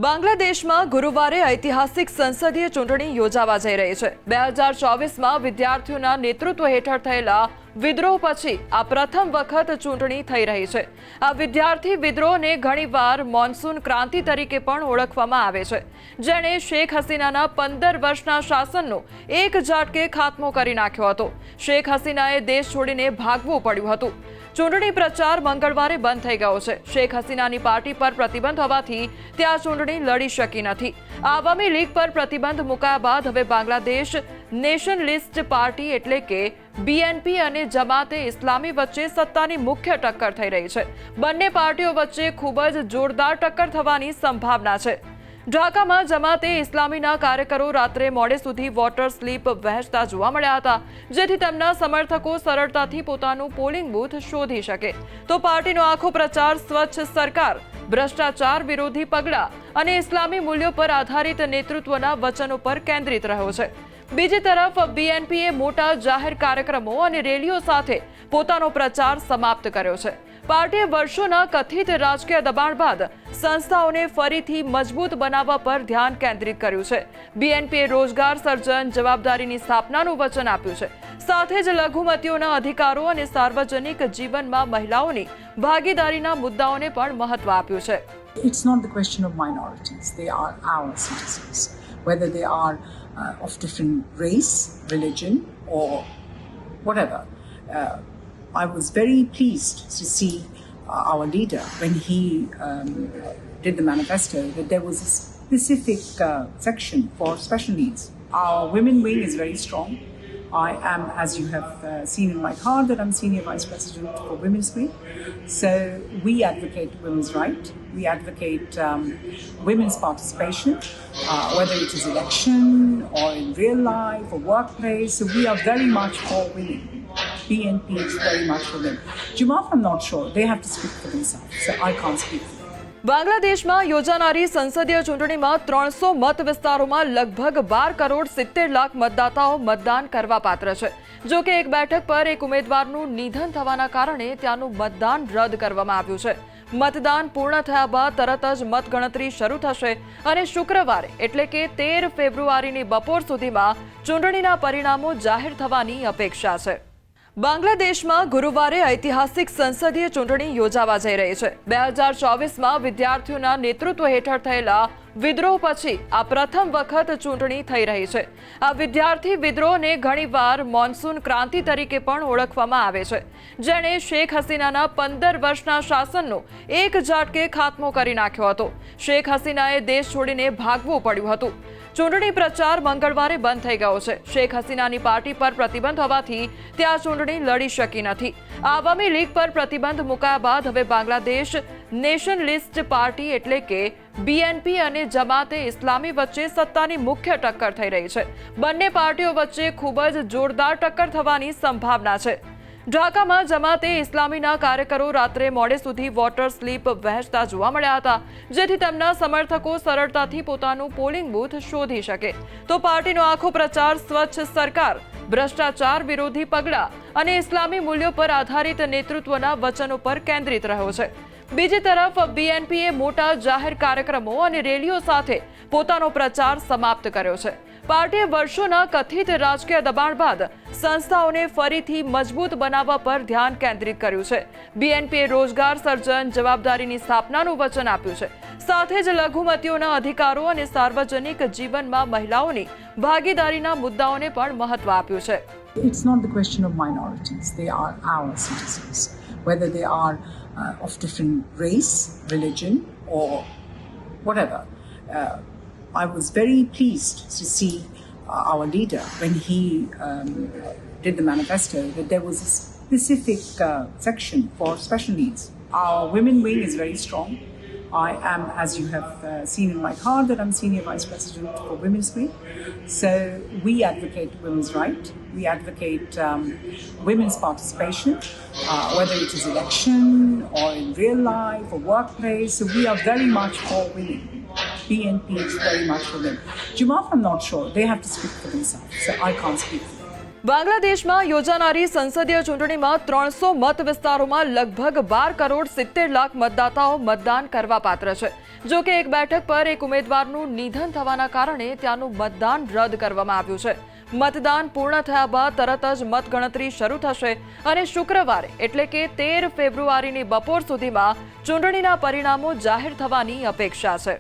બાંગ્લાદેશમાં ગુરુવારે ઐતિહાસિક સંસદીય ચૂંટણી યોજાવા જઈ રહી છે। 2024માં વિદ્યાર્થીઓના નેતૃત્વ હેઠળ થયેલા વિદ્રોહ પછી આ પ્રથમ વખત ચૂંટણી થઈ રહી છે। આ વિદ્યાર્થી વિદ્રોહને ઘણીવાર મોન્સૂન ક્રાંતિ તરીકે પણ ઓળખવામાં આવે છે, જેણે શેખ હસીનાના 15 વર્ષના શાસનનો એક ઝાટકે ખાત્મો કરી નાખ્યો હતો। શેખ હસીનાએ દેશ છોડીને ભાગવું પડ્યું હતું। ચૂંટણી પ્રચાર મંગળવારે બંધ થઈ ગયો છે। શેખ હસીનાની પાર્ટી પર પ્રતિબંધ હોવાથી ત્યાં ચૂંટણી લડી શકી નથી। આવામી લીગ પર પ્રતિબંધ મુકાયા બાદ હવે બાંગ્લાદેશ નેશનલિસ્ટ પાર્ટી એટલે કે બીએનપી અને જમાતે ઇસ્લામી વચ્ચે સત્તાની મુખ્ય ટક્કર થઈ રહી છે। બંને પાર્ટીઓ વચ્ચે ખૂબ જ જોરદાર ટક્કર થવાની સંભાવના છે। ઢાકામાં જમાતે ઇસ્લામીના કાર્યકરો રાત્રે મોડે સુધી વોટર સ્લીપ વહેંચતા જોવા મળ્યા હતા, જેથી તેમના સમર્થકો સરળતાથી પોતાનું પોલિંગ બૂથ શોધી શકે। તો પાર્ટીનો આખો પ્રચાર સ્વચ્છ સરકાર, ભ્રષ્ટાચાર વિરોધી પગલાં અને ઇસ્લામી મૂલ્યો પર આધારિત નેતૃત્વના વચનો પર કેન્દ્રિત રહ્યો છે। બીજી તરફ બીએનપીએ મોટા જાહેર કાર્યક્રમો અને રેલીઓ સાથે પોતાનો પ્રચાર સમાપ્ત કર્યો છે। પાર્ટીએ વર્ષોના કથિત રાજકીય દબાણ બાદ સંસ્થાઓને ફરીથી મજબૂત બનાવવા પર ધ્યાન કેન્દ્રિત કર્યું છે। બીએનપીએ રોજગાર સર્જન, જવાબદારીની સ્થાપનાનું વચન આપ્યું છે। સાથે જ લઘુમતીઓના અધિકારો અને સાર્વજનિક જીવનમાં મહિલાઓની ભાગીદારીના મુદ્દાઓને પણ મહત્વ આપ્યું છે। It's not the question of minorities. They are our citizens, whether they are of different race, religion, or whatever. I was very pleased to see our leader when he did the manifesto that there was a specific section for special needs. Our women wing is very strong. I am, as you have seen in my card, that I'm Senior Vice President for Women's Wing. So we advocate women's right. We advocate women's participation, whether it is election or in real life or workplace. So we are very much for women. BNP is very much for them. Jamaat, I'm not sure. They have to speak for themselves. So I can't speak for them. બાંગ્લાદેશમાં યોજાનારી સંસદીય ચૂંટણીમાં 300 મત વિસ્તારોમાં લગભગ 12 કરોડ 70 લાખ મતદાતાઓ મતદાન કરવા પાત્ર છે। જો કે એક બેઠક પર એક ઉમેદવારનું નિધન થવાના કારણે ત્યાંનું મતદાન રદ કરવામાં આવ્યું છે। મતદાન પૂર્ણ થયા બાદ તરત જ મતગણતરી શરૂ થશે અને શુક્રવારે એટલે કે 13 ફેબ્રુઆરીની બપોર સુધીમાં ચૂંટણીના પરિણામો જાહેર થવાની અપેક્ષા છે। બાંગ્લાદેશમાં ગુરુવારે ઐતિહાસિક સંસદીય ચૂંટણી યોજાવા જઈ રહી છે। 2024માં વિદ્યાર્થીઓના નેતૃત્વ હેઠળ થયેલા વિદ્રોહ પછી આ પ્રથમ વખત ચૂંટણી થઈ રહી છે। આ વિદ્યાર્થી વિદ્રોહને ઘણીવાર મોન્સૂન ક્રાંતિ તરીકે પણ ઓળખવામાં આવે છે, જેણે શેખ હસીનાના 15 વર્ષના શાસનનો એક ઝાટકે ખાત્મો કરી નાખ્યો હતો। શેખ હસીનાએ દેશ છોડીને ભાગવું પડ્યું હતું। ચૂંટણી પ્રચાર મંગળવારે બંધ થઈ ગયો છે। શેખ હસીનાની પાર્ટી પર પ્રતિબંધ હોવાથી ત્યાં ચૂંટણી લડી શકી નથી। આવામી લીગ પર પ્રતિબંધ મુકાયા બાદ હવે બાંગ્લાદેશ નેશનલિસ્ટ પાર્ટી એટલે કે બીએનપી અને જમાતે ઇસ્લામી વચ્ચે સત્તાની મુખ્ય ટક્કર થઈ રહી છે। બંને પાર્ટીઓ વચ્ચે ખૂબ જ જોરદાર ટક્કર થવાની સંભાવના છે। ઢાકામાં જમાતે ઇસ્લામીના કાર્યકરો રાત્રે મોડે સુધી વોટર સ્લીપ વહેંચતા જોવા મળ્યા હતા, જેથી તેમના સમર્થકો સરળતાથી પોતાનું પોલિંગ બૂથ શોધી શકે। તો પાર્ટીનો આખો પ્રચાર સ્વચ્છ સરકાર, ભ્રષ્ટાચાર વિરોધી પગલાં અને ઇસ્લામી મૂલ્યો પર આધારિત નેતૃત્વના વચનો પર કેન્દ્રિત રહ્યો છે। બીજી તરફ બીએનપીએ મોટા જાહેર કાર્યક્રમો અને રેલીઓ સાથે પોતાનો પ્રચાર સમાપ્ત કર્યો છે। પાર્ટીએ વર્ષોના કથિત રાજકીય દબાણ બાદ સંસ્થાઓને ફરીથી મજબૂત બનાવવા પર ધ્યાન કેન્દ્રિત કર્યું છે। બીએનપીએ રોજગાર સર્જન, જવાબદારીની સ્થાપનાનું વચન આપ્યું છે। સાથે જ લઘુમતીઓના અધિકારો અને સાર્વજનિક જીવનમાં મહિલાઓની ભાગીદારીના મુદ્દાઓને પણ મહત્વ આપ્યું છે। It's not the question of minorities. They are our citizens, whether they are of different race, religion, or whatever. I was very pleased to see our leader when he did the manifesto that there was a specific section for special needs. Our women wing is very strong. I am, as you have seen in my card, that I'm Senior Vice President for Women's Wing. So we advocate women's right. We advocate women's participation, whether it is election or in real life or workplace. So we are very much for women. BNP is very much for them. Jamaat, I'm not sure. They have to speak for themselves. So I can't speak for them. બાંગ્લાદેશમાં યોજાનારી સંસદીય ચૂંટણીમાં 300 મત વિસ્તારોમાં લગભગ 12 કરોડ 70 લાખ મતદાતાઓ મતદાન કરવા પાત્ર છે. જો કે એક બેઠક પર એક ઉમેદવારનું નિધન થવાના કારણે ત્યાંનું મતદાન રદ કરવામાં આવ્યું છે. મતદાન પૂર્ણ થયા બાદ તરત જ મતગણતરી શરૂ થશે અને શુક્રવારે એટલે કે 13 ફેબ્રુઆરીની બપોર સુધીમાં ચૂંટણીના પરિણામો જાહેર થવાની અપેક્ષા છે.